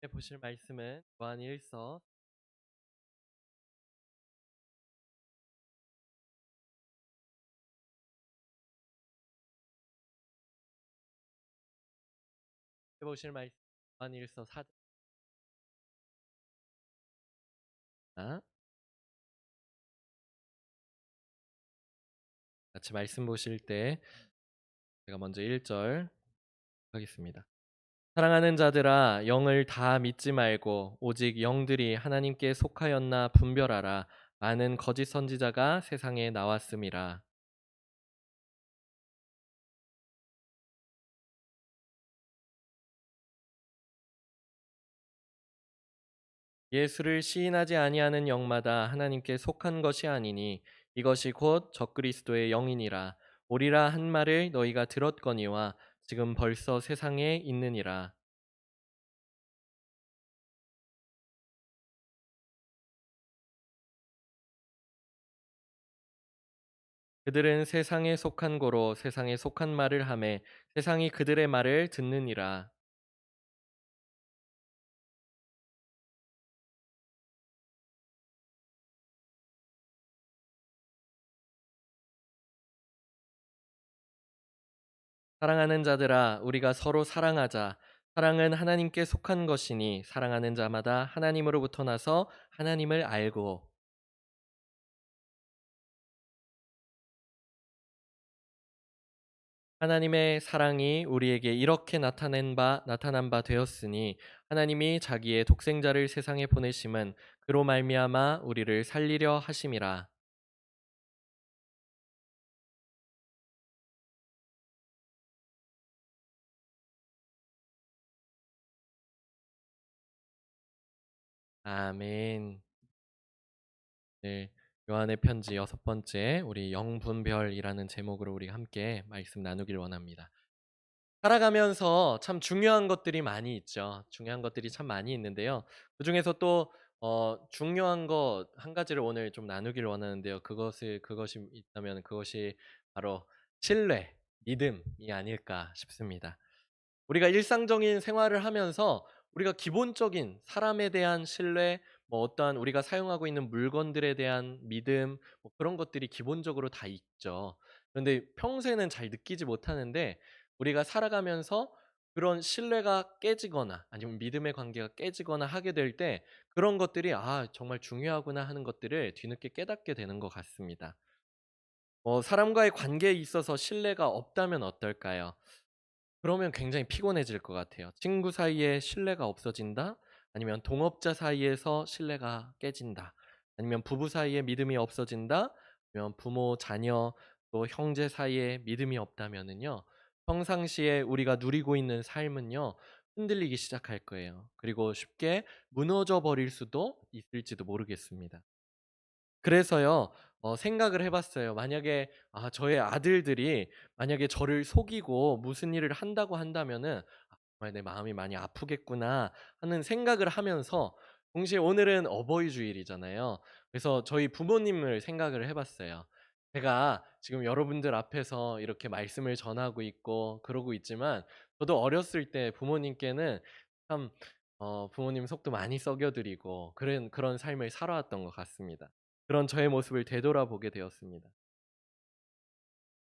보실 말씀은 요한 1서 보실 말씀 요한 1서 4장 같이 말씀 보실 때 제가 먼저 1절 하겠습니다. 사랑하는 자들아 영을 다 믿지 말고 오직 영들이 하나님께 속하였나 분별하라. 많은 거짓 선지자가 세상에 나왔음이라. 예수를 시인하지 아니하는 영마다 하나님께 속한 것이 아니니 이것이 곧 적그리스도의 영이니라. 오리라 한 말을 너희가 들었거니와 지금 벌써 세상에 있느니라. 그들은 세상에 속한 고로 세상에 속한 말을 하매 세상이 그들의 말을 듣느니라. 사랑하는 자들아 우리가 서로 사랑하자. 사랑은 하나님께 속한 것이니 사랑하는 자마다 하나님으로부터 나서 하나님을 알고 하나님의 사랑이 우리에게 이렇게 나타난 바 되었으니 하나님이 자기의 독생자를 세상에 보내심은 그로 말미암아 우리를 살리려 하심이라. 아멘. 네, 요한의 편지 6번째 우리 영분별이라는 제목으로 우리 함께 말씀 나누길 원합니다. 살아가면서 참 중요한 것들이 많이 있죠. 중요한 것들이 참 많이 있는데요. 그중에서 또 중요한 것 한 가지를 오늘 좀 나누기를 원하는데요. 그것이 있다면 그것이 바로 신뢰, 믿음이 아닐까 싶습니다. 우리가 일상적인 생활을 하면서 우리가 기본적인 사람에 대한 신뢰, 뭐 어떠한 우리가 사용하고 있는 물건들에 대한 믿음, 뭐 그런 것들이 기본적으로 다 있죠. 그런데 평소에는 잘 느끼지 못하는데 우리가 살아가면서 그런 신뢰가 깨지거나 아니면 믿음의 관계가 깨지거나 하게 될 때 그런 것들이 정말 중요하구나 하는 것들을 뒤늦게 깨닫게 되는 것 같습니다. 사람과의 관계에 있어서 신뢰가 없다면 어떨까요? 그러면 굉장히 피곤해질 것 같아요. 친구 사이에 신뢰가 없어진다? 아니면 동업자 사이에서 신뢰가 깨진다? 아니면 부부 사이에 믿음이 없어진다? 아니면 부모, 자녀, 또 형제 사이에 믿음이 없다면은요. 평상시에 우리가 누리고 있는 삶은요. 흔들리기 시작할 거예요. 그리고 쉽게 무너져 버릴 수도 있을지도 모르겠습니다. 그래서요. 생각을 해 봤어요. 만약에 저의 아들들이 만약에 저를 속이고 무슨 일을 한다고 한다면은 '정말 내 마음이 많이 아프겠구나.' 하는 생각을 하면서 동시에 오늘은 어버이 주일이잖아요. 그래서 저희 부모님을 생각을 해 봤어요. 제가 지금 여러분들 앞에서 이렇게 말씀을 전하고 있고 그러고 있지만 저도 어렸을 때 부모님께는 참 부모님 속도 많이 썩여 드리고 그런 삶을 살아왔던 것 같습니다. 그런 저의 모습을 되돌아보게 되었습니다.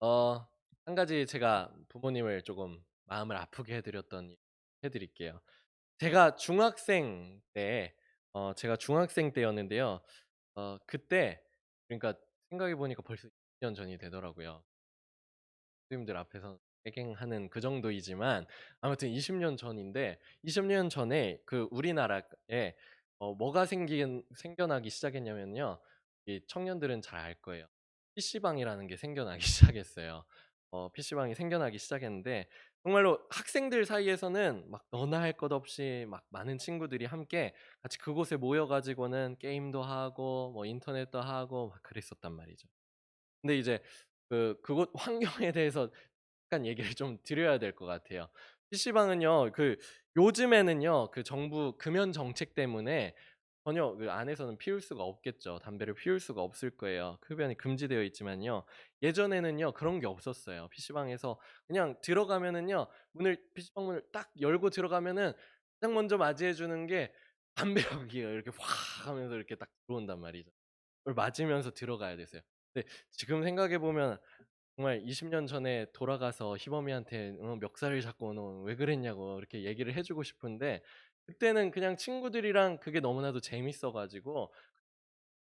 어 한 가지 제가 부모님을 조금 마음을 아프게 해 드릴게요. 제가 중학생 때였는데요. 그때 그러니까 생각해 보니까 벌써 20년 전이 되더라고요. 선생님들 앞에서 깨갱하는 그 정도이지만 아무튼 20년 전인데 20년 전에 그 우리나라에 뭐가 생겨나기 시작했냐면요. 이 청년들은 잘 알 거예요. PC방이라는 게 생겨나기 시작했어요. PC방이 생겨나기 시작했는데 정말로 학생들 사이에서는 막 너나 할 것 없이 막 많은 친구들이 함께 같이 그곳에 모여 가지고는 게임도 하고 뭐 인터넷도 하고 막 그랬었단 말이죠. 근데 이제 그곳 환경에 대해서 약간 얘기를 좀 드려야 될 것 같아요. PC방은요, 요즘에는요, 그 정부 금연 정책 때문에 전혀 그 안에서는 피울 수가 없겠죠. 담배를 피울 수가 없을 거예요. 흡연이 금지되어 있지만요. 예전에는요, 그런 게 없었어요. PC방에서 그냥 들어가면은요, PC방 문을 딱 열고 들어가면은 가장 먼저 맞이해 주는 게 담배연기예요. 이렇게 확 하면서 이렇게 딱 들어온단 말이죠. 그걸 맞으면서 들어가야 됐어요. 근데 지금 생각해 보면 정말 20년 전에 돌아가서 희범이한테 멱살을 잡고 "너 왜 그랬냐."고 이렇게 얘기를 해 주고 싶은데, 그때는 그냥 친구들이랑 그게 너무나도 재밌어 가지고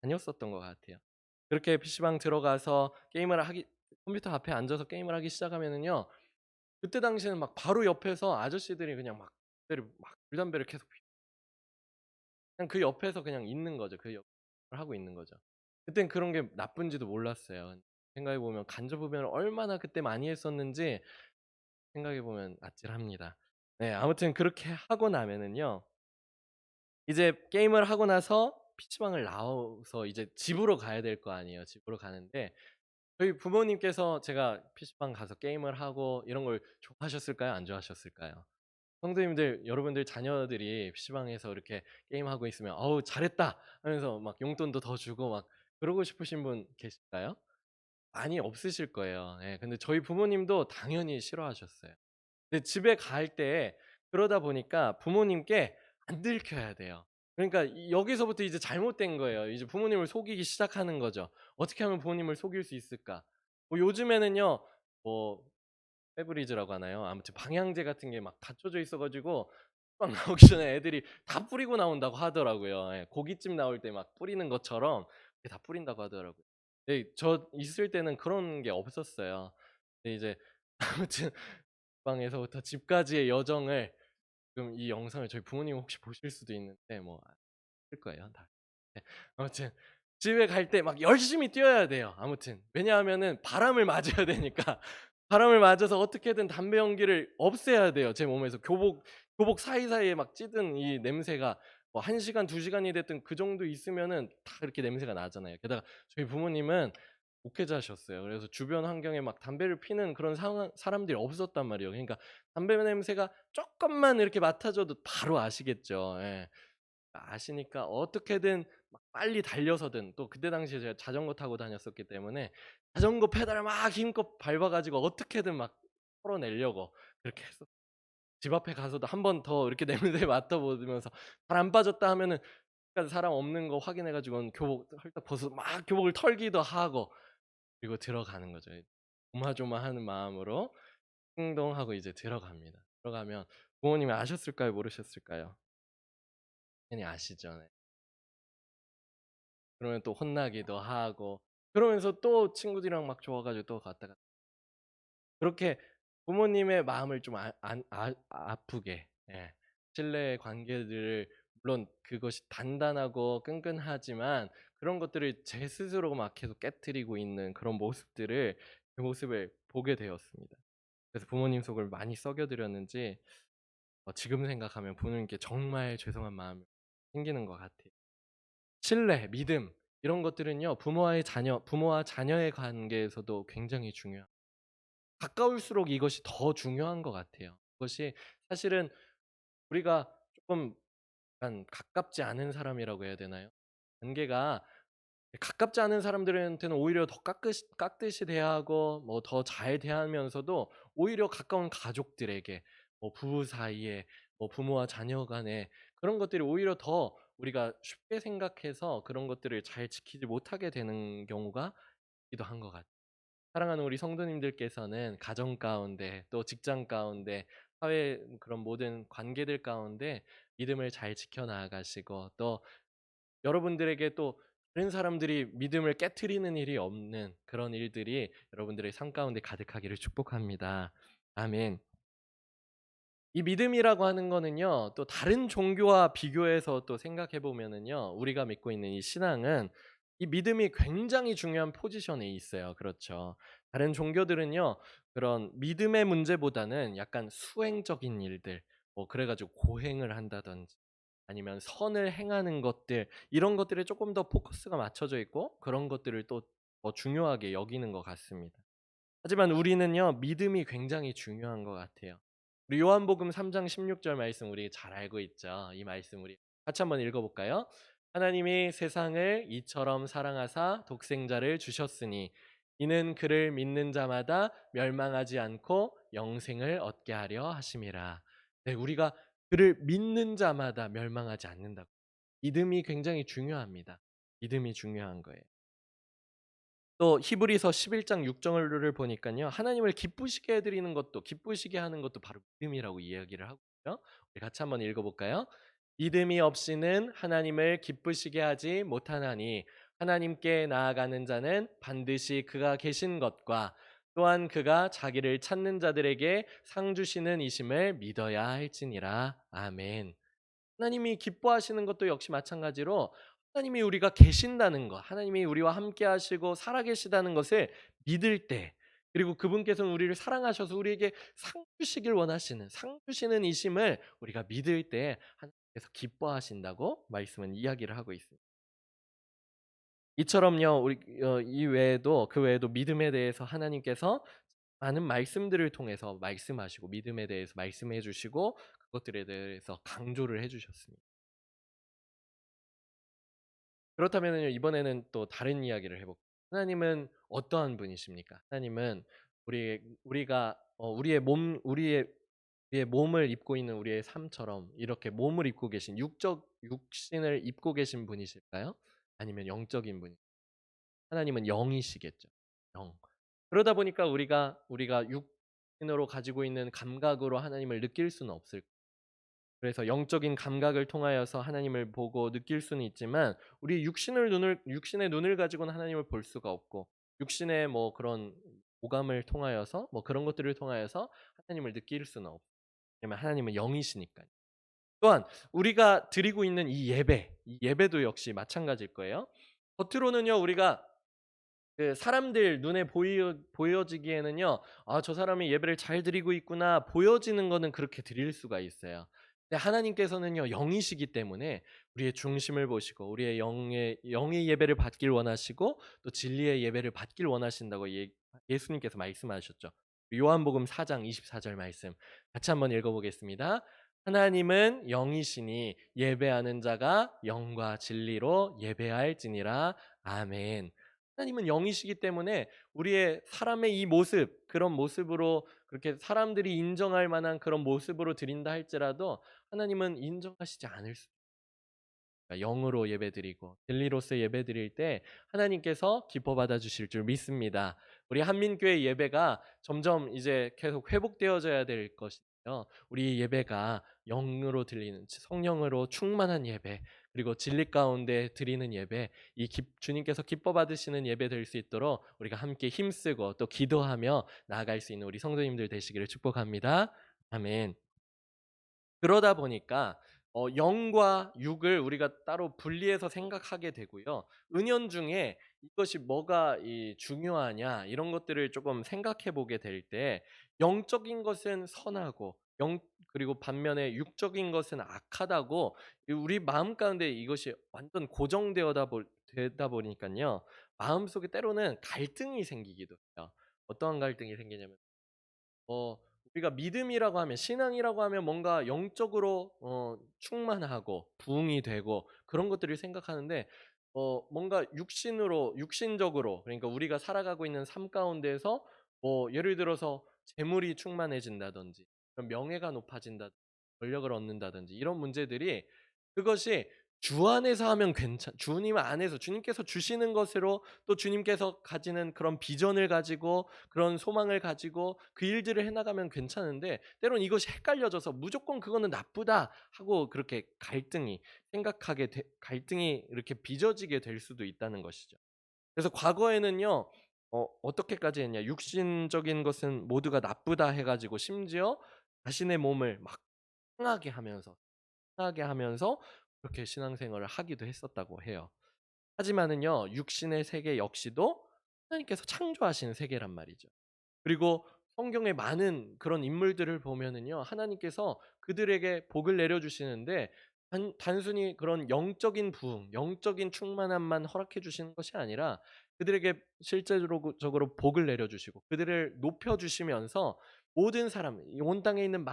다녔었던 것 같아요. 그렇게 PC방 들어가서 게임을 하기 컴퓨터 앞에 앉아서 게임을 하기 시작하면은요, 그때 당시에는 막 바로 옆에서 아저씨들이 그냥 막 담배를 막 줄담배를 계속 그냥 그 옆에서 그냥 있는 거죠. 그 역할을 하고 있는 거죠. 그땐 그런 게 나쁜지도 몰랐어요. 생각해 보면 간접흡연을 얼마나 그때 많이 했었는지 생각해 보면 아찔합니다. 네, 아무튼 그렇게 하고 나면은요, 이제 게임을 하고 나서 PC방을 나와서 이제 집으로 가야 될 거 아니에요. 집으로 가는데 저희 부모님께서 제가 PC방 가서 게임을 하고 이런 걸 좋아하셨을까요? 안 좋아하셨을까요? 성도님들, 여러분들 자녀들이 PC방에서 이렇게 게임하고 있으면 "어우 잘했다." 하면서 막 용돈도 더 주고 막 그러고 싶으신 분 계실까요? 많이 없으실 거예요. 예. 근데 저희 부모님도 당연히 싫어하셨어요. 근데 집에 갈 때 그러다 보니까 부모님께 안 들켜야 돼요. 그러니까 여기서부터 이제 잘못된 거예요. 이제 부모님을 속이기 시작하는 거죠. 어떻게 하면 부모님을 속일 수 있을까? 뭐 요즘에는요. 뭐 페브리즈라고 하나요? 아무튼 방향제 같은 게 막 갖춰져 있어 가지고 막 나오기 전에 애들이 다 뿌리고 나온다고 하더라고요. 예. 고깃집 나올 때 막 뿌리는 것처럼 그렇게 다 뿌린다고 하더라고요. 네, 저 있을 때는 그런 게 없었어요. 근데 이제 아무튼 방에서부터 집까지의 여정을, 지금 이 영상을 저희 부모님 혹시 보실 수도 있는데 뭐 아실 거예요, 다. 네. 아무튼 집에 갈 때 막 열심히 뛰어야 돼요. 아무튼 왜냐하면은 바람을 맞아야 되니까 바람을 맞아서 어떻게든 담배 연기를 없애야 돼요. 제 몸에서 교복 사이사이에 막 찌든 이 냄새가 뭐 1 시간 2 시간이 됐든 그 정도 있으면은 다 그렇게 냄새가 나잖아요. 게다가 저희 부모님은 목회자셨어요. 그래서 주변 환경에 막 담배를 피는 그런 상황 사람들이 없었단 말이에요. 그러니까 담배 냄새가 쪼끔만 이렇게 맡아줘도 바로 아시겠죠. 예. 아시니까 어떻게든 막 빨리 달려서든, 또 그때 당시에 제가 자전거 타고 다녔었기 때문에 자전거 페달을 막 힘껏 밟아 가지고 어떻게든 막 털어내려고 그렇게 했었 집 앞에 가서도 한 번 더 이렇게 냄새 맡아 보면서 잘 안 빠졌다 하면은 약간 사람 없는 거 확인해 가지고는 교복 헐떡 벗어서 막 교복을 털기도 하고, 그리고 들어가는 거죠. 조마조마하는 마음으로 행동하고 이제 들어갑니다. 들어가면 부모님이 아셨을까요? 모르셨을까요? 당연히 아시죠. 네. 그러면 또 혼나기도 하고, 그러면서 또 친구들이랑 막 좋아 가지고 또 갔다가 그렇게 부모님의 마음을 좀 아프게, 예, 신뢰의 관계들을, 물론 그것이 단단하고 끈끈하지만 그런 것들을 제 스스로 막 계속 깨트리고 있는 그런 모습들을, 그 모습을 보게 되었습니다. 그래서 부모님 속을 많이 썩여 드렸는지 지금 생각하면 부모님께 정말 죄송한 마음이 생기는 것 같아요. 신뢰, 믿음 이런 것들은요, 부모와 자녀의 관계에서도 굉장히 중요합니다. 가까울수록 이것이 더 중요한 것 같아요. 그것이 사실은 우리가 조금 약간 가깝지 않은 사람이라고 해야 되나요? 관계가 가깝지 않은 사람들한테는 오히려 더 깍듯이 대하고 뭐 더 잘 대하면서도, 오히려 가까운 가족들에게, 뭐 부부 사이에, 뭐 부모와 자녀 간에 그런 것들이 오히려 더 우리가 쉽게 생각해서 그런 것들을 잘 지키지 못하게 되는 경우가 있기도 한 것 같아요. 사랑하는 우리 성도님들께서는 가정 가운데, 또 직장 가운데, 사회 그런 모든 관계들 가운데 믿음을 잘 지켜 나가시고, 또 여러분들에게 또 다른 사람들이 믿음을 깨트리는 일이 없는 그런 일들이 여러분들의 삶 가운데 가득하기를 축복합니다. 아멘. 이 믿음이라고 하는 거는요, 또 다른 종교와 비교해서 또 생각해 보면은요, 우리가 믿고 있는 이 신앙은 이 믿음이 굉장히 중요한 포지션에 있어요. 그렇죠. 다른 종교들은요, 그런 믿음의 문제보다는 약간 수행적인 일들, 뭐 그래 가지고 고행을 한다든지 아니면 선을 행하는 것들, 이런 것들에 조금 더 포커스가 맞춰져 있고 그런 것들을 또 더 중요하게 여기는 것 같습니다. 하지만 우리는요, 믿음이 굉장히 중요한 것 같아요. 우리 요한복음 3장 16절 말씀 우리 잘 알고 있죠. 이 말씀 우리 같이 한번 읽어 볼까요? 하나님이 세상을 이처럼 사랑하사 독생자를 주셨으니 이는 그를 믿는 자마다 멸망하지 않고 영생을 얻게 하려 하심이라. 네, 우리가 그를 믿는 자마다 멸망하지 않는다고. 믿음이 굉장히 중요합니다. 믿음이 중요한 거예요. 또 히브리서 11장 6절을 보니깐요. 하나님을 기쁘시게 해 드리는 것도 기쁘시게 하는 것도 바로 믿음이라고 이야기를 하고요. 우리 같이 한번 읽어 볼까요? 믿음이 없이는 하나님을 기쁘시게 하지 못하나니 하나님께 나아가는 자는 반드시 그가 계신 것과 또한 그가 자기를 찾는 자들에게 상 주시는 이심을 믿어야 할지니라. 아멘. 하나님이 기뻐하시는 것도 역시 마찬가지로 하나님이 우리가 계신다는 것, 하나님이 우리와 함께 하시고 살아계시다는 것을 믿을 때, 그리고 그분께서는 우리를 사랑하셔서 우리에게 상 주시길 원하시는, 상 주시는 이심을 우리가 믿을 때 하나님께서 기뻐하신다고 말씀은 이야기를 하고 있습니다. 이처럼요, 우리 이 외에도 그 외에도 믿음에 대해서 하나님께서 많은 말씀들을 통해서 말씀하시고 믿음에 대해서 말씀해 주시고 그것들에 대해서 강조를 해 주셨습니다. 그렇다면은요, 이번에는 또 다른 이야기를 해 볼게요. 하나님은 어떠한 분이십니까? 하나님은 우리가 우리의 몸을 입고 있는 우리의 삶처럼 이렇게 몸을 입고 계신 육신을 입고 계신 분이실까요? 아니면 영적인 분이 하나님은 영이시겠죠. 영. 그러다 보니까 우리가 육신으로 가지고 있는 감각으로 하나님을 느낄 수는 없을 그래서 영적인 감각을 통하여서 하나님을 보고 느낄 수는 있지만 우리 육신의 눈을 가지고는 하나님을 볼 수가 없고 육신의 뭐 그런 오감을 통하여서 뭐 그런 것들을 통하여서 하나님을 느낄 수는 없고 왜냐면 하나님은 영이시니까요. 또한 우리가 드리고 있는 이 예배도 역시 마찬가지일 거예요. 겉으로는요 우리가 그 사람들 눈에 보여지기에는요. '아 저 사람이 예배를 잘 드리고 있구나.' 보여지는 거는 그렇게 드릴 수가 있어요. 근데 하나님께서는요 영이시기 때문에 우리의 중심을 보시고 우리의 영의 예배를 받길 원하시고 또 진리의 예배를 받길 원하신다고 예수님께서 말씀하셨죠. 요한복음 4장 24절 말씀 같이 한번 읽어 보겠습니다. 하나님은 영이시니 예배하는 자가 영과 진리로 예배할지니라. 아멘. 하나님은 영이시기 때문에 우리의 사람의 이 모습, 그런 모습으로 그렇게 사람들이 인정할 만한 그런 모습으로 드린다 할지라도 하나님은 인정하시지 않을 수 그러니까 영으로 예배드리고 진리로서 예배드릴 때 하나님께서 기뻐 받아 주실 줄 믿습니다. 우리 한민교회 예배가 점점 이제 계속 회복되어져야 될 것이요. 우리 예배가 영으로 들리는 성령으로 충만한 예배 그리고 진리 가운데 드리는 예배 주님께서 기뻐 받으시는 예배 될 수 있도록 우리가 함께 힘쓰고 또 기도하며 나아갈 수 있는 우리 성도님들 되시기를 축복합니다. 아멘. 그러다 보니까 영과 육을 우리가 따로 분리해서 생각하게 되고요. 은연중에 이것이 뭐가 중요하냐 이런 것들을 조금 생각해 보게 될 때 영적인 것은 선하고 그리고 반면에 육적인 것은 악하다고 우리 마음 가운데 이것이 완전 되다 보니까요. 마음속에 때로는 갈등이 생기기도 해요. 어떠한 갈등이 생기냐면 어 우리가 믿음이라고 하면 신앙이라고 하면 뭔가 영적으로 충만하고 부흥이 되고 그런 것들을 생각하는데 뭔가 육신적으로 그러니까 우리가 살아가고 있는 삶 가운데에서 뭐 예를 들어서 재물이 충만해진다든지 그런 명예가 높아진다 권력을 얻는다든지 이런 문제들이 그것이 주 안에서 하면 주님 안에서 주님께서 주시는 것으로 또 주님께서 가지는 그런 비전을 가지고 그런 소망을 가지고 그 일들을 해 나가면 괜찮은데 때로는 이것이 헷갈려져서 무조건 그거는 나쁘다 하고 그렇게 갈등이 이렇게 빚어지게 될 수도 있다는 것이죠. 그래서 과거에는요. 어떻게까지 했냐. 육신적인 것은 모두가 나쁘다 해 가지고 심지어 자신의 몸을 막 상하게 하면서 그렇게 신앙생활을 하기도 했었다고 해요. 하지만은요. 육신의 세계 역시도 하나님께서 창조하신 세계란 말이죠. 그리고 성경의 많은 그런 인물들을 보면은요. 하나님께서 그들에게 복을 내려 주시는데 단순히 그런 영적인 부흥, 영적인 충만함만 허락해 주시는 것이 아니라 그들에게 실제적으로 복을 내려 주시고 그들을 높여 주시면서 모든 사람, 온 땅에 있는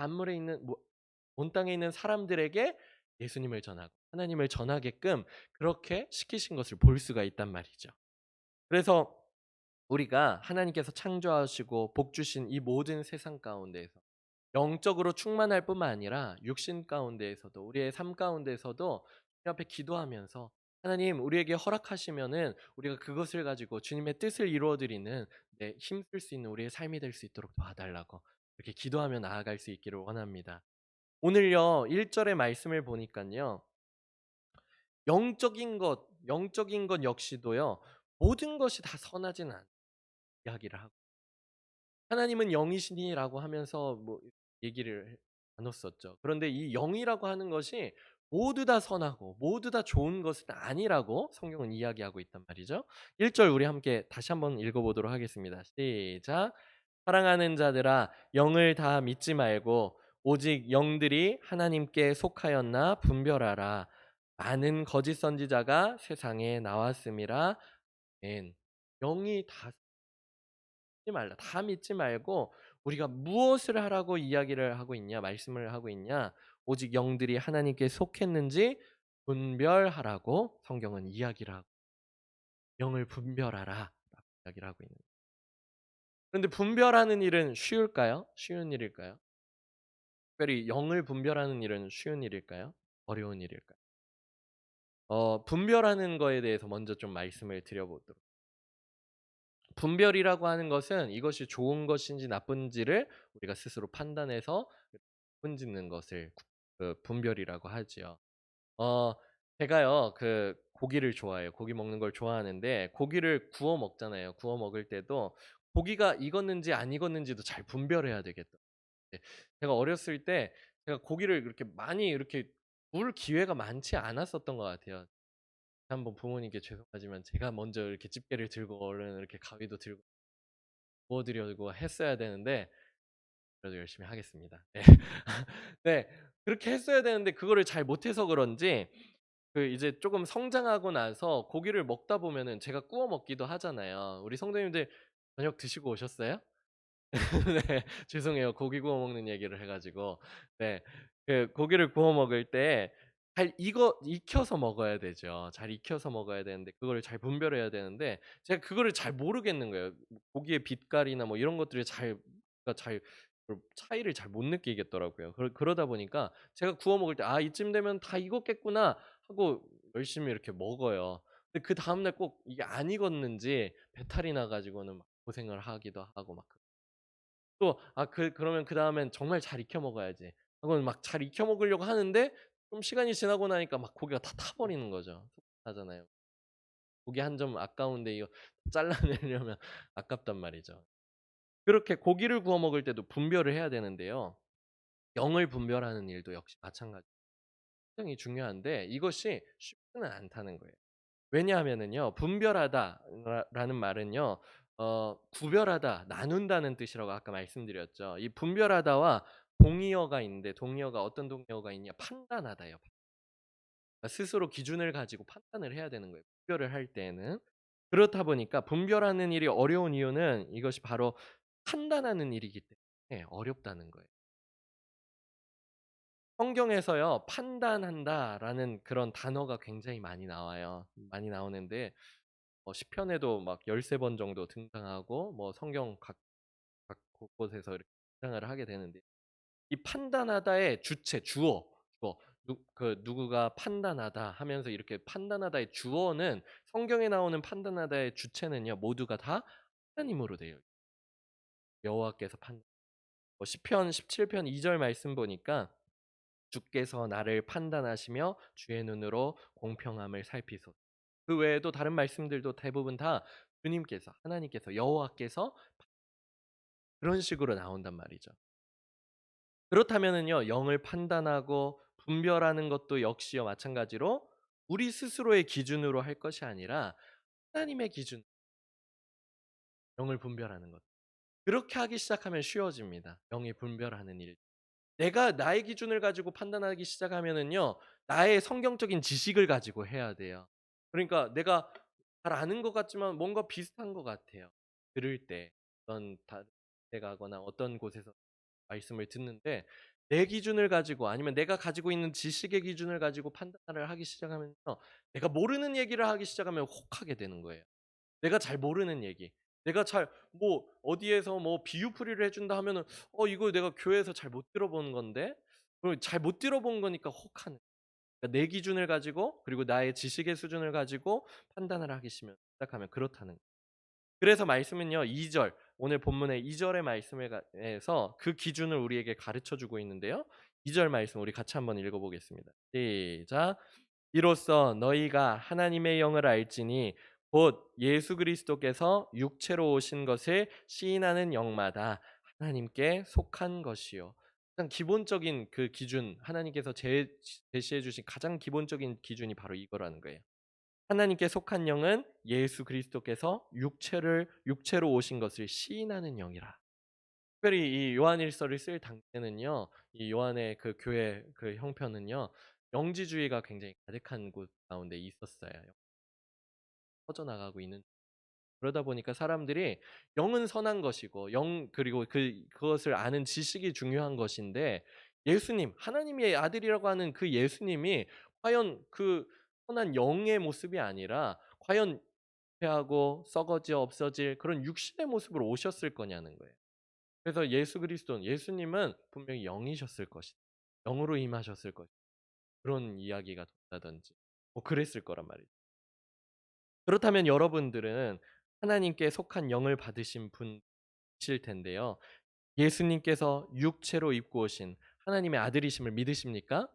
사람들에게 예수님을 전하고 하나님을 전하게끔 그렇게 시키신 것을 볼 수가 있단 말이죠. 그래서 우리가 하나님께서 창조하시고 복 주신 이 모든 세상 가운데에서 영적으로 충만할 뿐만 아니라 육신 가운데에서도 우리의 삶 가운데서도 주님 앞에 기도하면서 하나님 우리에게 허락하시면은 우리가 그것을 가지고 주님의 뜻을 이루어 드리는 힘쓸 수 있는 우리의 삶이 될 수 있도록 도와달라고 이렇게 기도하며 나아갈 수 있기를 원합니다. 오늘요 1절의 말씀을 보니까요. 영적인 것 역시도요. 모든 것이 다 선하지는 않은 이야기를 하고 하나님은 영이시니라고 하면서 뭐 얘기를 나눴었죠. 그런데 이 영이라고 하는 것이 모두 다 선하고 모두 다 좋은 것은 아니라고 성경은 이야기하고 있단 말이죠. 1절 우리 함께 다시 한번 읽어보도록 하겠습니다. 시작. 사랑하는 자들아 영을 다 믿지 말고 오직 영들이 하나님께 속하였나 분별하라. 많은 거짓 선지자가 세상에 나왔음이라. 아멘. 영이 다 믿지 말라. 다 믿지 말고 우리가 무엇을 하라고 이야기를 하고 있냐, 말씀을 하고 있냐, 오직 영들이 하나님께 속했는지 분별하라고 성경은 이야기를 하고 영을 분별하라 라고 이야기를 하고 있는. 그런데 분별하는 일은 쉬울까요? 쉬운 일일까요? 특별히 영을 분별하는 일은 쉬운 일일까요? 어려운 일일까요? 분별하는 거에 대해서 먼저 좀 말씀을 드려보도록. 분별이라고 하는 것은 이것이 좋은 것인지 나쁜지를 우리가 스스로 판단해서 구분짓는 것을 분별이라고 하지요. 어 제가요 고기를 좋아해요. 고기 먹는 걸 좋아하는데 고기를 구워 먹잖아요. 구워 먹을 때도 고기가 익었는지 안 익었는지도 잘 분별해야 되겠다. 네. 제가 어렸을 때 제가 고기를 그렇게 많이 이렇게 구울 기회가 많지 않았었던 것 같아요. 한번 부모님께 죄송하지만 제가 먼저 이렇게 집게를 들고 얼른 이렇게 가위도 들고 구워 드리려고 했어야 되는데 그래도 열심히 하겠습니다. 네. 네. 그렇게 했어야 되는데 그거를 잘 못해서 그런지 이제 조금 성장하고 나서 고기를 먹다 보면은 제가 구워 먹기도 하잖아요. 우리 성도님들 저녁 드시고 오셨어요? 네. 죄송해요. 고기 구워 먹는 얘기를 해 가지고. 네. 고기를 구워 먹을 때 잘 익혀서 먹어야 되죠. 잘 익혀서 먹어야 되는데 그거를 잘 분별해야 되는데 제가 그거를 잘 모르겠는 거예요. 고기의 빛깔이나 뭐 이런 것들이 그러니까 차이를 잘 못 느끼겠더라고요. 그러다 보니까 제가 구워 먹을 때 '아 이쯤 되면 다 익었겠구나.' 하고 열심히 이렇게 먹어요. 근데 그다음 날 꼭 이게 안 익었는지 배탈이 나 가지고는 막 고생을 하기도 하고 막 또 그러면 그다음엔 정말 잘 익혀 먹어야지 하고는 막 잘 익혀 먹으려고 하는데 좀 시간이 지나고 나니까 막 고기가 다 타버리는 거죠. 속상하잖아요. 고기 한 점 아까운데 이거 잘라내려면 아깝단 말이죠. 그렇게 고기를 구워 먹을 때도 분별을 해야 되는데요. 영을 분별하는 일도 역시 마찬가지 굉장히 중요한데 이것이 쉽지는 않다는 거예요. 왜냐하면은요. 분별하다 라는 말은요. 구별하다, 나눈다는 뜻이라고 아까 말씀드렸죠. 이 분별하다와 동의어가 있는데 동의어가 어떤 동의어가 있냐? 판단하다예요. 그러니까 스스로 기준을 가지고 판단을 해야 되는 거예요. 분별을 할 때에는. 그렇다 보니까 분별하는 일이 어려운 이유는 이것이 바로 판단하는 일이기 때문에 어렵다는 거예요. 성경에서요. 판단한다라는 그런 단어가 굉장히 많이 나와요. 많이 나오는데 시편에도 막 13번 정도 등장하고 뭐 성경 각 곳곳에서 이렇게 등장을 하게 되는데 이 판단하다의 주어 누구가 판단하다 하면서 이렇게 판단하다의 주어는 성경에 나오는 판단하다의 주체는요 모두가 다 하나님으로 되어 있어요. 여호와께서 시편 17편 2절 말씀 보니까 주께서 나를 판단하시며 주의 눈으로 공평함을 살피소서. 그 외에도 다른 말씀들도 대부분 다 주님께서 하나님께서 여호와께서 그런 식으로 나온단 말이죠. 그렇다면은요. 영을 판단하고 분별하는 것도 역시요 마찬가지로 우리 스스로의 기준으로 할 것이 아니라 하나님의 기준 영을 분별하는 것. 그렇게 하기 시작하면 쉬워집니다. 영이 분별하는 일. 내가 나의 기준을 가지고 판단하기 시작하면은요. 나의 성경적인 지식을 가지고 해야 돼요. 그러니까 내가 잘 아는 것 같지만 뭔가 비슷한 것 같아요. 들을 때 어떤 다른 데 가거나 어떤 곳에서 말씀을 듣는데 내 기준을 가지고 아니면 내가 가지고 있는 지식의 기준을 가지고 판단을 하기 시작하면서 내가 모르는 얘기를 하기 시작하면 혹하게 되는 거예요. 내가 잘 모르는 얘기. 내가 잘 뭐 어디에서 뭐 비유풀이를 해 준다 하면은 이거 내가 교회에서 잘 못 들어본 건데. 그리고 잘 못 들어본 거니까 혹하는, 그러니까 내 기준을 가지고 그리고 나의 지식의 수준을 가지고 판단을 하기 시작하면 그렇다는 거예요. 그래서 말씀은요, 2 절, 오늘 본문의 2 절의 말씀에 에서 그 기준을 우리에게 가르쳐 주고 있는데요. 2절 말씀 우리 같이 한번 읽어 보겠습니다. 시작. 이로써 너희가 하나님의 영을 알지니 곧 예수 그리스도께서 육체로 오신 것을 시인하는 영마다 하나님께 속한 것이요. 가장 기본적인 그 기준, 하나님께서 제시해 주신 가장 기본적인 기준이 바로 이거라는 거예요. 하나님께 속한 영은 예수 그리스도께서 육체로 오신 것을 시인하는 영이라. 특별히 이 요한일서를 쓸 당시에는요, 이 요한의 그 교회 그 형편은요, 영지주의가 굉장히 가득한 곳 가운데 있었어요. 퍼져나가고 있는. 그러다 보니까 사람들이 영은 선한 것이고 그리고 그것을 아는 지식이 중요한 것인데, 예수님, 하나님의 아들이라고 하는 그 예수님이 과연 그 선한 영의 모습이 아니라 과연 패하고 썩어져 없어질 그런 육신의 모습으로 오셨을 거냐는 거예요. 그래서 예수님은 분명히 영이셨을 것이다. 영으로 임하셨을 것이다. 그런 이야기가 돈다든지 뭐 그랬을 거란 말이죠. 그렇다면 여러분들은 하나님께 속한 영을 받으신 분이실 텐데요. 예수님께서 육체로 입고 오신 하나님의 아들이심을 믿으십니까?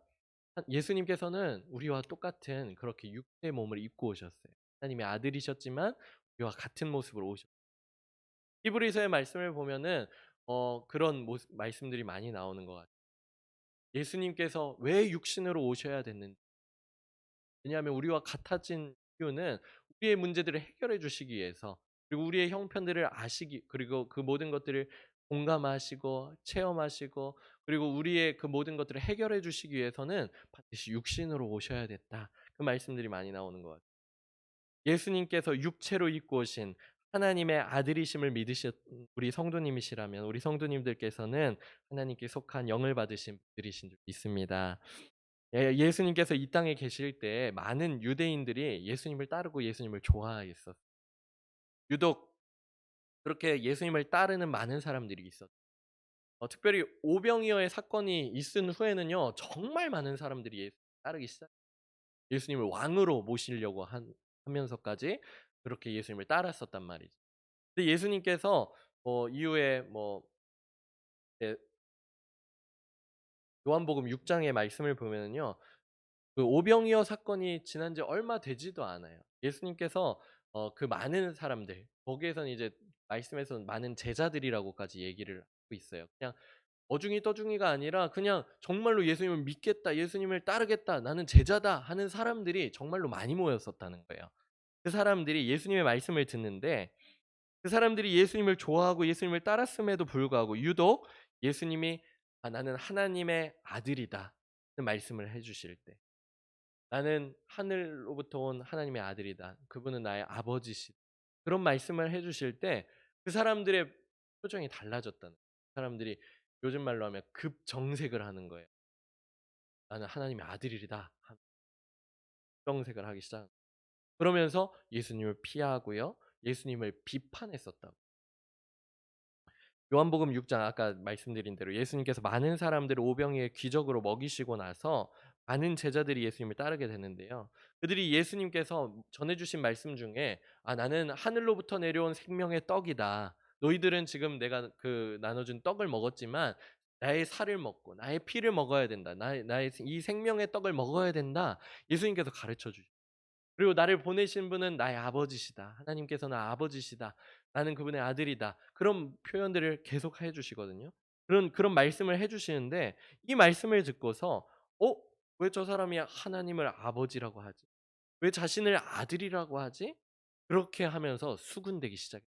예수님께서는 우리와 똑같은 그렇게 육체의 몸을 입고 오셨어요. 하나님의 아들이셨지만 우리와 같은 모습으로 오셨어요. 히브리서의 말씀을 보면은 그런 말씀들이 많이 나오는 것 같아요. 예수님께서 왜 육신으로 오셔야 됐는지. 왜냐하면 우리와 같아진 이유는 우리의 문제들을 해결해 주시기 위해서, 그리고 우리의 형편들을 아시기, 그리고 그 모든 것들을 공감하시고 체험하시고, 그리고 우리의 그 모든 것들을 해결해 주시기 위해서는 반드시 육신으로 오셔야 됐다. 그 말씀들이 많이 나오는 것 같아요. 예수님께서 육체로 입고 오신 하나님의 아들이심을 믿으셨 우리 성도님이시라면, 우리 성도님들께서는 하나님께 속한 영을 받으신 분들이신 줄 믿습니다. 예수님께서 이 땅에 계실 때 많은 유대인들이 예수님을 따르고 예수님을 좋아했었어요. 유독 그렇게 예수님을 따르는 많은 사람들이 있었어요. 특별히 오병이어의 사건이 있은 후에는요, 정말 많은 사람들이 예수님을 따르기 시작해요. 예수님을 왕으로 모시려고 하면서까지 그렇게 예수님을 따랐었단 말이죠. 근데 예수님께서 이후에 이제 요한복음 6 장의 말씀을 보면은요, 그 오병이어 사건이 지난 지 얼마 되지도 않아요. 예수님께서 그 많은 사람들, 거기에서는 이제 말씀에서는 많은 제자들이라고까지 얘기를 하고 있어요. 그냥 어중이 떠중이가 아니라 그냥 정말로 예수님을 믿겠다, 예수님을 따르겠다, 나는 제자다 하는 사람들이 정말로 많이 모였었다는 거예요. 그 사람들이 예수님의 말씀을 듣는데, 그 사람들이 예수님을 좋아하고 예수님을 따랐음에도 불구하고 유독 예수님이 나는 하나님의 아들이다 는 말씀을 해 주실 때, 나는 하늘로부터 온 하나님의 아들이다, 그분은 나의 아버지시다, 그런 말씀을 해 주실 때 그 사람들의 표정이 달라졌다는 거예요. 사람들이 요즘 말로 하면 급정색을 하는 거예요. 나는 하나님의 아들이다 하는 정색을 하기 시작. 그러면서 예수님을 피하고요, 예수님을 비판했었다고. 요한복음 6장 아까 말씀드린 대로 예수님께서 많은 사람들을 오병이의 기적으로 먹이시고 나서 많은 제자들이 예수님을 따르게 되는데요. 그들이 예수님께서 전해 주신 말씀 중에 나는 하늘로부터 내려온 생명의 떡이다. 너희들은 지금 내가 그 나눠 준 떡을 먹었지만 나의 살을 먹고 나의 피를 먹어야 된다. 나의 이 생명의 떡을 먹어야 된다. 예수님께서 가르쳐 주시고, 그리고 나를 보내신 분은 나의 아버지시다. 하나님께서는 아버지시다. 나는 그분의 아들이다. 그런 표현들을 계속 해 주시거든요. 그런 말씀을 해 주시는데, 이 말씀을 듣고서 왜 저 사람이 하나님을 아버지라고 하지? 왜 자신을 아들이라고 하지? 그렇게 하면서 수군대기 시작해요.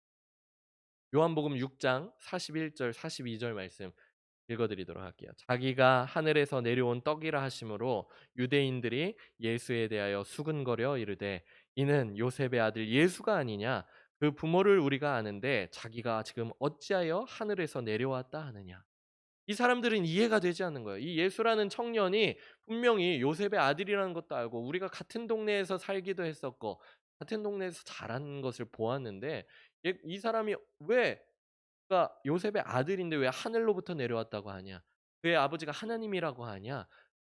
요한복음 6장 41절 42절 말씀 읽어 드리도록 할게요. 자기가 하늘에서 내려온 떡이라 하심으로 유대인들이 예수에 대하여 수근거려 이르되, 이는 요셉의 아들 예수가 아니냐? 그 부모를 우리가 아는데 자기가 지금 어찌하여 하늘에서 내려왔다 하느냐? 이 사람들은 이해가 되지 않는 거예요. 이 예수라는 청년이 분명히 요셉의 아들이라는 것도 알고 우리가 같은 동네에서 살기도 했었고 같은 동네에서 자란 것을 보았는데, 이 사람이 왜 그가 요셉의 아들인데 왜 하늘로부터 내려왔다고 하냐? 그의 아버지가 하나님이라고 하냐?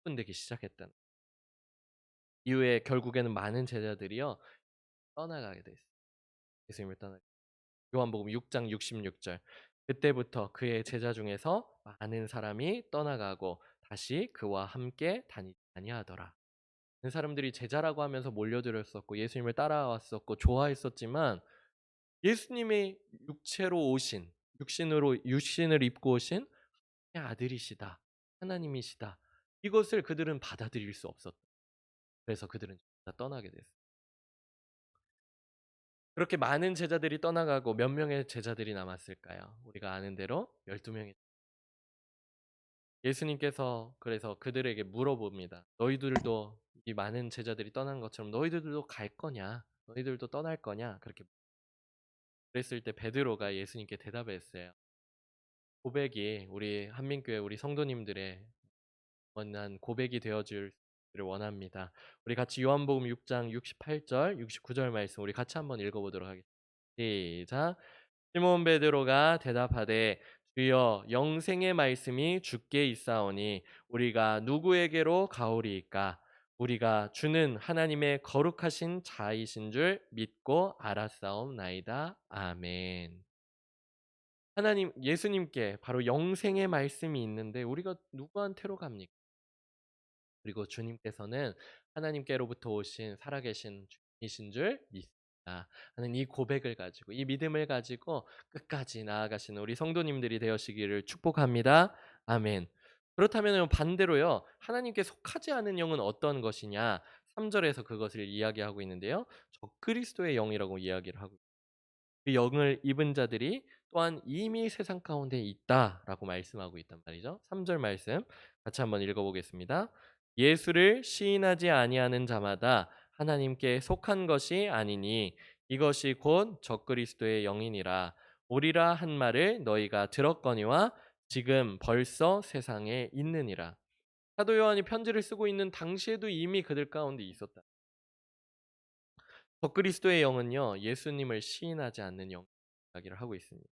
흥분되기 시작했다는. 이후에 결국에는 많은 제자들이요 떠나가게 됐어요. 예수님을 떠나. 요한복음 6장 66절. 그때부터 그의 제자 중에서 많은 사람이 떠나가고 다시 그와 함께 다니지 아니하더라. 그 사람들이 제자라고 하면서 몰려들었었고 예수님을 따라왔었고 좋아했었지만 예수님이 육체로 오신 육신으로 육신을 입고 오신 아들이시다. 하나님이시다. 이것을 그들은 받아들일 수 없었다. 그래서 그들은 다 떠나게 됐어요. 그렇게 많은 제자들이 떠나가고 몇 명의 제자들이 남았을까요? 우리가 아는 대로 12명이. 예수님께서 그래서 그들에게 물어봅니다. 너희들도 이 많은 제자들이 떠난 것처럼 너희들도 갈 거냐? 너희들도 떠날 거냐? 그렇게 그랬을 때 베드로가 예수님께 대답했어요. 고백이 우리 한민교회 우리 성도님들의 원한 고백이 되어주기를 원합니다. 우리 같이 요한복음 6장 68절, 69절 말씀 우리 같이 한번 읽어보도록 하겠습니다. 시작. 시몬 베드로가 대답하되 주여 영생의 말씀이 주께 있사오니 우리가 누구에게로 가오리이까? 우리가 주는 하나님의 거룩하신 자이신 줄 믿고 알았사옵나이다. 아멘. 하나님 예수님께 바로 영생의 말씀이 있는데 우리가 누구한테로 갑니까? 그리고 주님께서는 하나님께로부터 오신 살아계신 주이신 줄 믿습니다. 하는 이 고백을 가지고 이 믿음을 가지고 끝까지 나아가시는 우리 성도님들이 되시기를 축복합니다. 아멘. 그렇다면 반대로요. 하나님께 속하지 않은 영은 어떤 것이냐? 3절에서 그것을 이야기하고 있는데요. 적그리스도의 영이라고 이야기를 하고 그 영을 입은 자들이 또한 이미 세상 가운데 있다라고 말씀하고 있단 말이죠. 3절 말씀 같이 한번 읽어보겠습니다. 예수를 시인하지 아니하는 자마다 하나님께 속한 것이 아니니 이것이 곧 적그리스도의 영이니라. 오리라 한 말을 너희가 들었거니와 지금 벌써 세상에 있느니라. 사도 요한이 편지를 쓰고 있는 당시에도 이미 그들 가운데 있었다. 적그리스도의 영은요 예수님을 시인하지 않는 영 이야기를 하고 있습니다.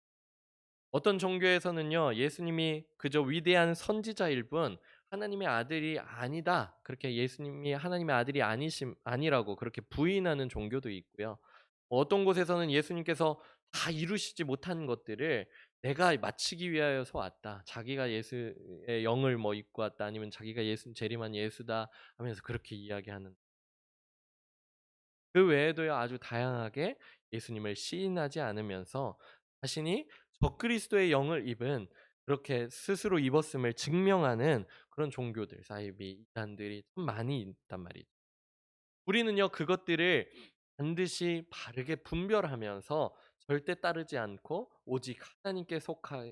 어떤 종교에서는요 예수님이 그저 위대한 선지자일 뿐 하나님의 아들이 아니다 그렇게 예수님이 하나님의 아들이 아니라고 그렇게 부인하는 종교도 있고요. 어떤 곳에서는 예수님께서 다 이루시지 못한 것들을 내가 마치기 위하여서 왔다. 자기가 예수의 영을 뭐 입고 왔다 아니면 자기가 예수 재림한 예수다 하면서 그렇게 이야기하는. 그 외에도요 아주 다양하게 예수님을 시인하지 않으면서 자신이 적그리스도의 영을 입은 그렇게 스스로 입었음을 증명하는 그런 종교들 사이비 이단들이 참 많이 있단 말이죠. 우리는요 그것들을 반드시 바르게 분별하면서 절대 따르지 않고 오직 하나님께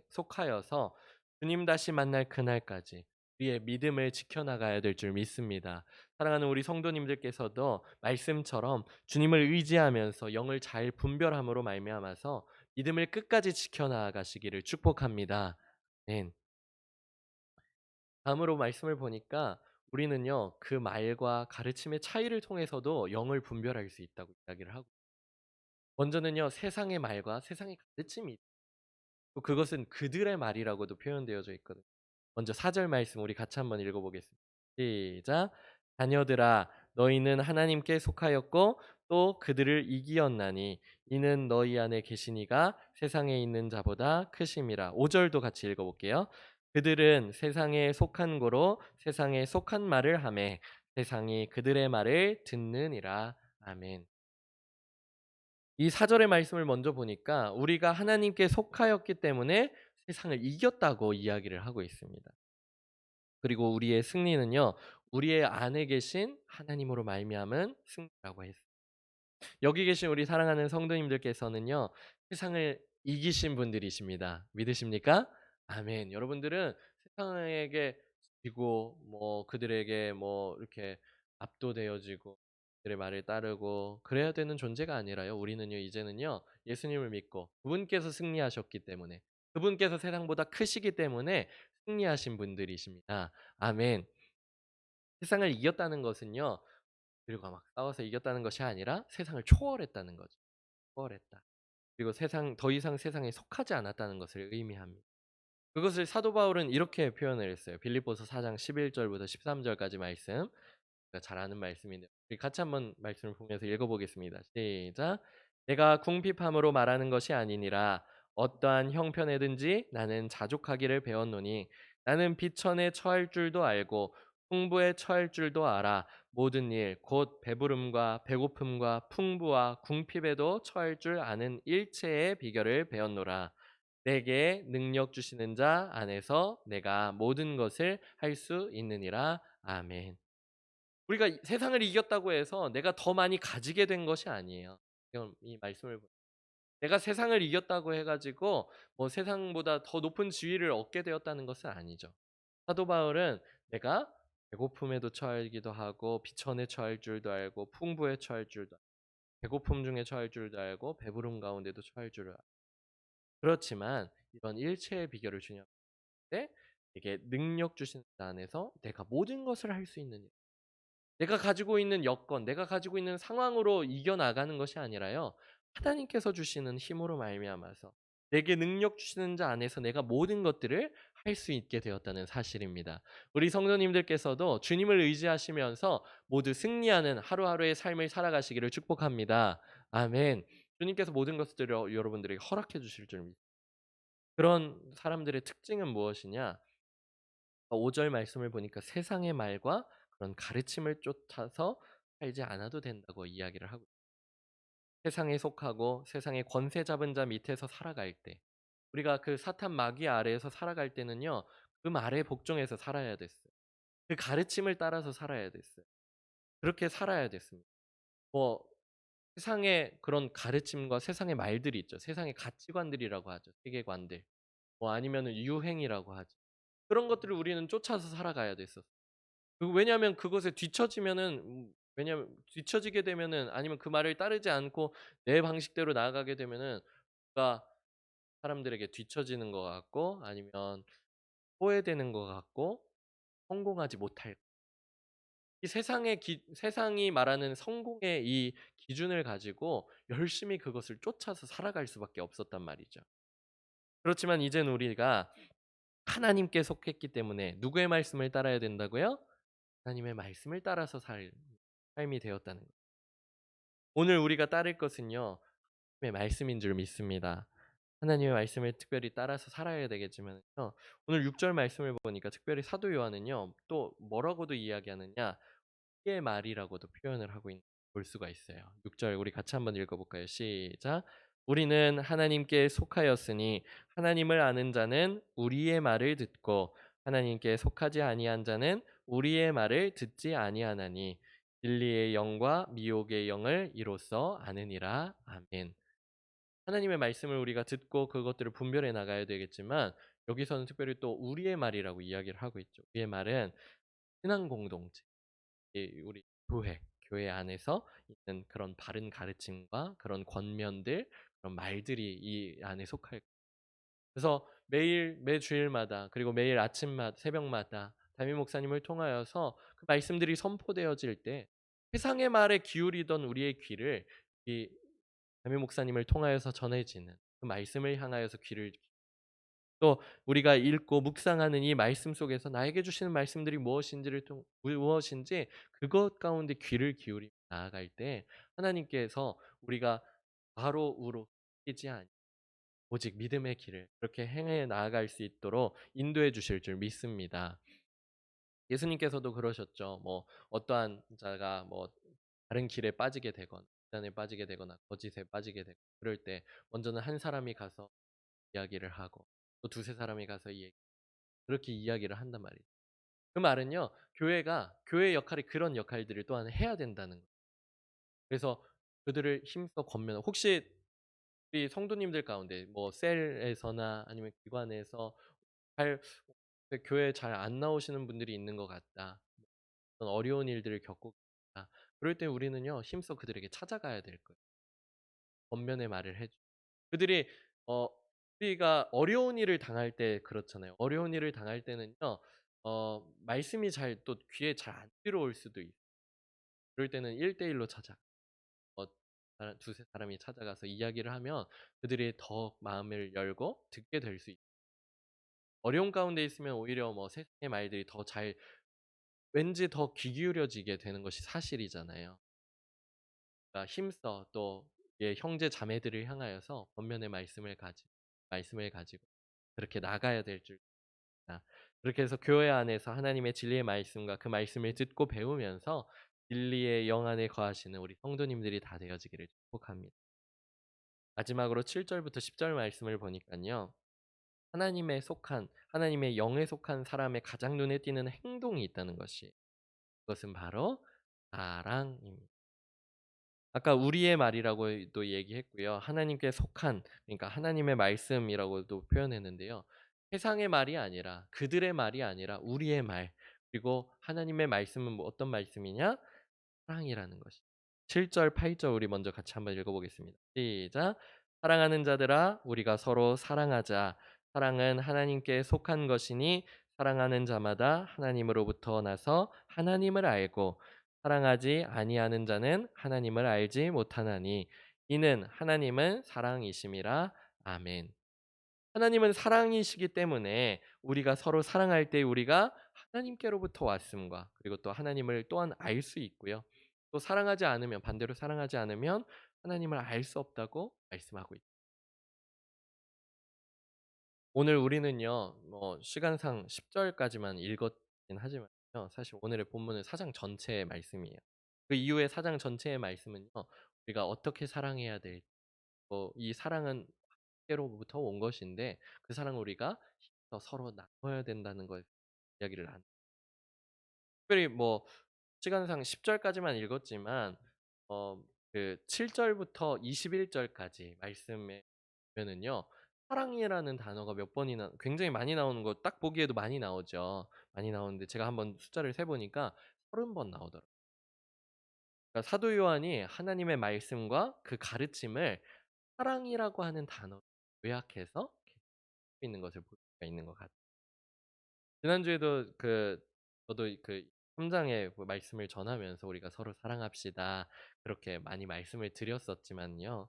속하여서 주님 다시 만날 그날까지 우리의 믿음을 지켜나가야 될 줄 믿습니다. 사랑하는 우리 성도님들께서도 말씀처럼 주님을 의지하면서 영을 잘 분별함으로 말미암아서 믿음을 끝까지 지켜나가시기를 축복합니다. 네. 다음으로 말씀을 보니까 우리는요 그 말과 가르침의 차이를 통해서도 영을 분별할 수 있다고 이야기를 하고 먼저는요 세상의 말과 세상의 가르침이 또 그것은 그들의 말이라고도 표현되어져 있거든요. 먼저 4절 말씀 우리 같이 한번 읽어보겠습니다. 시작. 자녀들아 너희는 하나님께 속하였고 또 그들을 이기었나니 이는 너희 안에 계시니가 세상에 있는 자보다 크심이라. 5절도 같이 읽어볼게요. 그들은 세상에 속한 고로 세상에 속한 말을 하매 세상이 그들의 말을 듣느니라. 아멘. 이 4절의 말씀을 먼저 보니까 우리가 하나님께 속하였기 때문에 세상을 이겼다고 이야기를 하고 있습니다. 그리고 우리의 승리는요. 우리의 안에 계신 하나님으로 말미암은 승리라고 했습니다. 여기 계신 우리 사랑하는 성도님들께서는요. 세상을 이기신 분들이십니다. 믿으십니까? 아멘. 여러분들은 세상에게 지고 뭐 그들에게 뭐 이렇게 압도되어지고 그들의 말을 따르고 그래야 되는 존재가 아니라요. 우리는요. 이제는요. 예수님을 믿고 그분께서 승리하셨기 때문에 그분께서 세상보다 크시기 때문에 승리하신 분들이십니다. 아멘. 세상을 이겼다는 것은요. 그리고 막 싸워서 이겼다는 것이 아니라 세상을 초월했다는 거죠. 초월했다. 그리고 더 이상 세상에 속하지 않았다는 것을 의미합니다. 그것을 사도 바울은 이렇게 표현을 했어요. 빌립보서 4장 11 절부터 13 절까지 말씀. 제가 잘 아는 말씀인데 우리 같이 한번 말씀을 보면서 읽어보겠습니다. 시작. 내가 궁핍함으로 말하는 것이 아니니라. 어떠한 형편에든지 나는 자족하기를 배웠노니 나는 비천에 처할 줄도 알고 풍부에 처할 줄도 알아. 모든 일 곧 배부름과 배고픔과 풍부와 궁핍에도 처할 줄 아는 일체의 비결을 배웠노라. 내게 능력 주시는 자 안에서 내가 모든 것을 할 수 있느니라. 아멘. 우리가 세상을 이겼다고 해서 내가 더 많이 가지게 된 것이 아니에요. 지금 이 말씀을 내가 세상을 이겼다고 해 가지고 뭐 세상보다 더 높은 지위를 얻게 되었다는 것은 아니죠. 사도 바울은 내가 배고픔에도 처하기도 하고 비천에 처할 줄도 알고 풍부에 처할 줄도 알고 배고픔 중에 처할 줄도 알고 배부름 가운데도 처할 줄을 알고 그렇지만 이런 일체의 비결을 주냐고 때 이게 능력 주신 자 안에서 내가 모든 것을 할 수 있느니 내가 가지고 있는 여건, 내가 가지고 있는 상황으로 이겨나가는 것이 아니라요. 하나님께서 주시는 힘으로 말미암아서 내게 능력 주시는 자 안에서 내가 모든 것들을 할 수 있게 되었다는 사실입니다. 우리 성도님들께서도 주님을 의지하시면서 모두 승리하는 하루하루의 삶을 살아가시기를 축복합니다. 아멘. 주님께서 모든 것들을 여러분들에게 허락해 주실 줄 믿습니다. 그런 사람들의 특징은 무엇이냐? 5절 말씀을 보니까 세상의 말과 그런 가르침을 쫓아서 살지 않아도 된다고 이야기를 하고 세상에 속하고 세상의 권세 잡은 자 밑에서 살아갈 때 우리가 그 사탄 마귀 아래에서 살아갈 때는요. 그 말에 복종해서 살아야 됐어요. 그 가르침을 따라서 살아야 됐어요. 그렇게 살아야 됐습니다. 뭐 세상의 그런 가르침과 세상의 말들이 있죠. 세상의 가치관들이라고 하죠. 세계관들. 뭐 아니면은 유행이라고 하죠. 그런 것들을 우리는 쫓아서 살아가야 됐었어요. 왜냐하면 그것에 뒤처지면은 왜냐하면 뒤처지게 되면은 아니면 그 말을 따르지 않고 내 방식대로 나아가게 되면은 뭔가 사람들에게 뒤처지는 것 같고 아니면 소외되는 것 같고 성공하지 못할 이 세상이 말하는 성공의 이 기준을 가지고 열심히 그것을 쫓아서 살아갈 수밖에 없었단 말이죠. 그렇지만 이제는 우리가 하나님께 속했기 때문에 누구의 말씀을 따라야 된다고요? 하나님의 말씀을 따라서 살 삶이 되었다는 거예요. 오늘 우리가 따를 것은요. 하나님의 말씀인 줄 믿습니다. 하나님의 말씀을 특별히 따라서 살아야 되겠지만요. 오늘 6절 말씀을 보니까 특별히 사도 요한은요. 또 뭐라고도 이야기하느냐? 우리의 말이라고도 표현을 하고 있는 볼 수가 있어요. 6절 우리 같이 한번 읽어 볼까요? 시작. 우리는 하나님께 속하였으니 하나님을 아는 자는 우리의 말을 듣고 하나님께 속하지 아니한 자는 우리의 말을 듣지 아니하나니 진리의 영과 미혹의 영을 이로써 아느니라. 아멘. 하나님의 말씀을 우리가 듣고 그것들을 분별해 나가야 되겠지만 여기서는 특별히 또 우리의 말이라고 이야기를 하고 있죠. 우리의 말은 신앙 공동체, 우리 교회 안에서 있는 그런 바른 가르침과 그런 권면들, 그런 말들이 이 안에 속할 거예요. 그래서 매주일마다 그리고 매일 아침마다 새벽마다 담임 목사님을 통하여서 그 말씀들이 선포되어질 때 세상의 말에 기울이던 우리의 귀를 이 담임 목사님을 통하여서 전해지는 그 말씀을 향하여서 귀를 또 우리가 읽고 묵상하는 이 말씀 속에서 나에게 주시는 말씀들이 무엇인지 그것 가운데 귀를 기울이며 나아갈 때 하나님께서 우리가 바로 우로 뀌지 아니 오직 믿음의 길을 그렇게 행해 나아갈 수 있도록 인도해 주실 줄 믿습니다. 예수님께서도 그러셨죠. 뭐 어떠한 자가 뭐 다른 길에 빠지게 되거나 단에 빠지게 되거나 거짓에 빠지게 되고 그럴 때 먼저는 한 사람이 가서 이야기를 하고 또 두세 사람이 가서 그렇게 이야기를 한단 말이에요. 그 말은요. 교회의 역할이 그런 역할들을 또한 해야 된다는 거예요. 그래서 그들을 힘써 권면 혹시 우리 성도님들 가운데 뭐 셀에서나 아니면 기관에서 잘 교회 잘 안 나오시는 분들이 있는 것 같다. 어떤 어려운 일들을 겪고 있다. 그럴 때 우리는요. 힘써 그들에게 찾아가야 될 거예요. 권면의 말을 해 주 그들이 어 우리가 어려운 일을 당할 때 그렇잖아요. 어려운 일을 당할 때는요. 말씀이 잘 또 귀에 잘 안 들어올 수도 있어요. 그럴 때는 1대1로 찾아 어 두세 사람이 찾아가서 이야기를 하면 그들이 더 마음을 열고 듣게 될 수 있 어려운 가운데 있으면 오히려 뭐 세상의 말들이 더 잘 왠지 더 귀 기울여지게 되는 것이 사실이잖아요. 그러니까 힘써 또 형제 자매들을 향하여서 권면의 말씀을 가지고 그렇게 나가야 될 줄. 아, 그렇게 해서 교회 안에서 하나님의 진리의 말씀과 그 말씀을 듣고 배우면서 진리의 영 안에 거하시는 우리 성도님들이 다 되어지기를 축복합니다. 마지막으로 7 절부터 10절 말씀을 보니깐요. 하나님의 영에 속한 사람의 가장 눈에 띄는 행동이 있다는 것이, 그것은 바로 사랑입니다. 아까 우리의 말이라고도 얘기했고요. 하나님께 속한, 그러니까 하나님의 말씀이라고도 표현했는데요. 세상의 말이 아니라, 그들의 말이 아니라 우리의 말, 그리고 하나님의 말씀은 뭐 어떤 말씀이냐? 사랑이라는 것이. 7절, 8절 우리 먼저 같이 한번 읽어보겠습니다. 시작. 사랑하는 자들아, 우리가 서로 사랑하자. 사랑은 하나님께 속한 것이니 사랑하는 자마다 하나님으로부터 나서 하나님을 알고 사랑하지 아니하는 자는 하나님을 알지 못하나니 이는 하나님은 사랑이심이라. 아멘. 하나님은 사랑이시기 때문에 우리가 서로 사랑할 때 우리가 하나님께로부터 왔음과 그리고 또 하나님을 또한 알 수 있고요. 또 사랑하지 않으면 반대로 사랑하지 않으면 하나님을 알 수 없다고 말씀하고 있습니다. 오늘 우리는요. 뭐 시간상 10 절까지만 읽었긴 하지만요. 사실 오늘의 본문은 4장 전체의 말씀이에요. 그 이후에 4장 전체의 말씀은요. 우리가 어떻게 사랑해야 될지, 이 사랑은 하나님께로부터 온 것인데 그 사랑을 우리가 힘써 서로 나눠야 된다는 걸 이야기를 안. 특별히 뭐 시간상 10 절까지만 읽었지만 그 7 절부터 21 절까지 말씀에 보면은요. 사랑이라는 단어가 몇 번이나 굉장히 많이 나오는 거 딱 보기에도 많이 나오죠. 많이 나오는데 제가 한번 숫자를 세 보니까 30번 나오더라고요. 그러니까 사도 요한이 하나님의 말씀과 그 가르침을 사랑이라고 하는 단어로 요약해서 있는 것을 볼 수가 있는 것 같아요. 지난주에도 저도 그 3 장의 그 말씀을 전하면서 "우리가 서로 사랑합시다." 그렇게 많이 말씀을 드렸었지만요.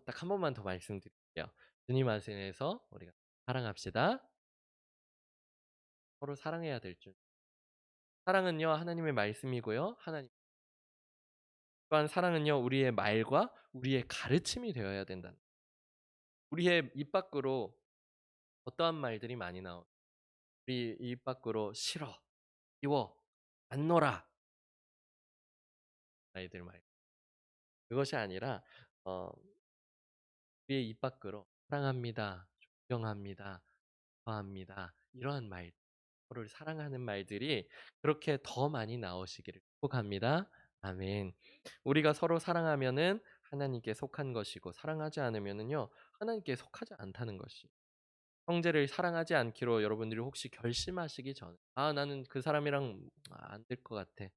딱 한 번만 더 말씀드릴게요. 주님 안에서 우리가 사랑합시다. 서로 사랑해야 될 줄. 사랑은요 하나님의 말씀이고요. 또한 사랑은요 우리의 말과 우리의 가르침이 되어야 된다는. 우리의 입 밖으로 어떠한 말들이 많이 우리 입 밖으로 "싫어. 미워. 안 놀아." 아이들 말. 그것이 아니라 어 우리의 입 밖으로 사랑합니다. 존경합니다. 좋아합니다. 이러한 말, 서로를 사랑하는 말들이 그렇게 더 많이 나오시기를 축복합니다. 아멘. 우리가 서로 사랑하면은 하나님께 속한 것이고 사랑하지 않으면은요 하나님께 속하지 않다는 것이. 형제를 사랑하지 않기로 여러분들이 혹시 결심하시기 전에 나는 그 사람이랑 안 될 것 같아.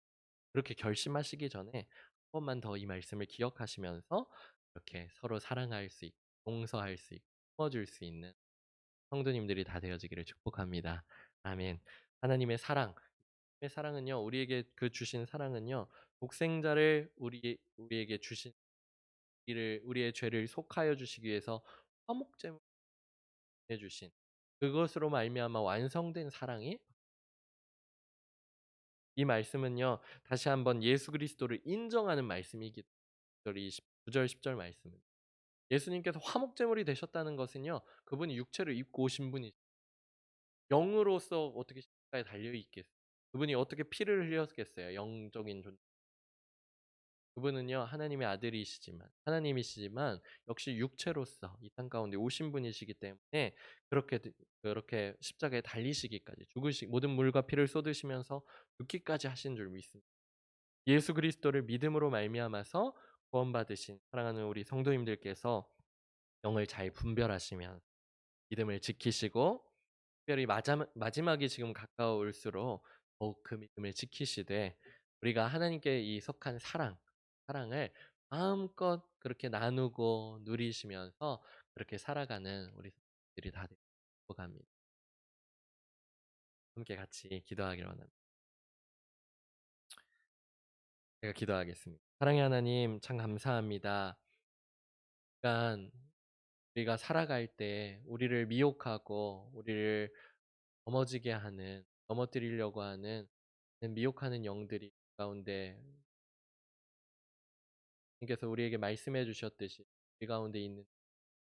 그렇게 결심하시기 전에 한 번만 더 이 말씀을 기억하시면서 이렇게 서로 사랑할 수 있고 용서할 수 있고 품어줄 수 있는 성도님들이 다 되어지기를 축복합니다. 아멘. 하나님의 사랑, 의 사랑은요, 우리에게 그 주신 사랑은요, 독생자를 우리에게 주신 우리의 죄를 속하여 주시기 위해서 화목제물 해주신 그것으로 말미암아 완성된 사랑이. 이 말씀은요, 다시 한번 예수 그리스도를 인정하는 말씀이기 때문에 9절 10절 말씀은 예수님께서 화목제물이 되셨다는 것은요, 그분이 육체를 입고 오신 분이 영으로서 어떻게 십자가에 달려 있겠어요? 그분이 어떻게 피를 흘렸겠어요? 영적인 존재. 그분은요 하나님의 아들이시지만 하나님이시지만 역시 육체로서 이 땅 가운데 오신 분이시기 때문에 그렇게 십자가에 달리시기까지 모든 물과 피를 쏟으시면서 죽기까지 하신 줄 믿습니다. 예수 그리스도를 믿음으로 말미암아서 구원받으신 사랑하는 우리 성도님들께서 영을 잘 분별하시면 믿음을 지키시고 특별히 마지막이 지금 가까울수록 더욱 그 믿음을 지키시되 우리가 하나님께 이 속한 사랑을 마음껏 그렇게 나누고 누리시면서 그렇게 살아가는 우리 성도들이 다 되고 갑니다. 함께 같이 기도하기를 원합니다. 제가 기도하겠습니다. 사랑의 하나님 참 감사합니다. 그러니까 우리가 살아갈 때 우리를 미혹하고 우리를 넘어지게 하는 넘어뜨리려고 하는 미혹하는 영들이 가운데 주님께서 우리에게 말씀해 주셨듯이 우리 가운데 있는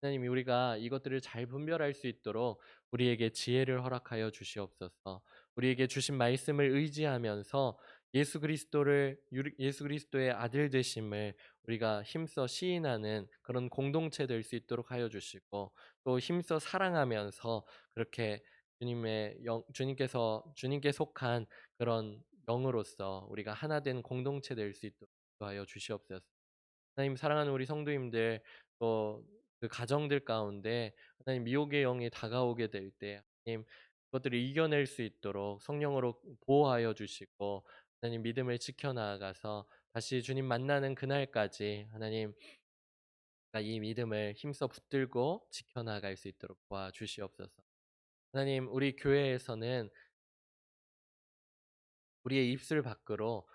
하나님이 우리가 이것들을 잘 분별할 수 있도록 우리에게 지혜를 허락하여 주시옵소서. 우리에게 주신 말씀을 의지하면서 예수 그리스도의 아들 되심을 우리가 힘써 시인하는 그런 공동체 될 수 있도록 하여 주시고 또 힘써 사랑하면서 그렇게 주님께 속한 그런 영으로서 우리가 하나 된 공동체 될 수 있도록 하여 주시옵소서. 하나님 사랑하는 우리 성도님들 또 그 가정들 가운데 하나님 미혹의 영이 다가오게 될 때 하나님 그것들을 이겨낼 수 있도록 성령으로 보호하여 주시고 하나님 믿음을 지켜 나아가서 다시 주님 만나는 그날까지 하나님 이 믿음을 힘써 붙들고 지켜 나갈 수 있도록 도와주시옵소서. 하나님 우리 교회에서는 우리의 입술 밖으로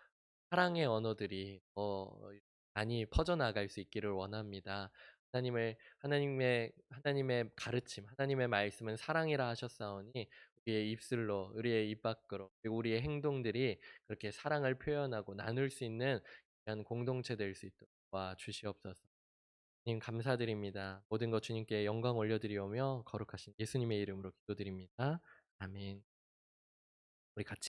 사랑의 언어들이 더 많이 퍼져나갈 수 있기를 원합니다. 하나님의 가르침, 하나님의 말씀은 사랑이라 하셨사오니 우리의 입술로, 우리의 입 밖으로, 그리고 우리의 행동들이 그렇게 사랑을 표현하고 나눌 수 있는 귀한 공동체 될 수 있도록 도와주시옵소서. 주님 감사드립니다. 모든 것 주님께 영광 올려드리오며 거룩하신 예수님의 이름으로 기도드립니다. 아멘. 우리 같이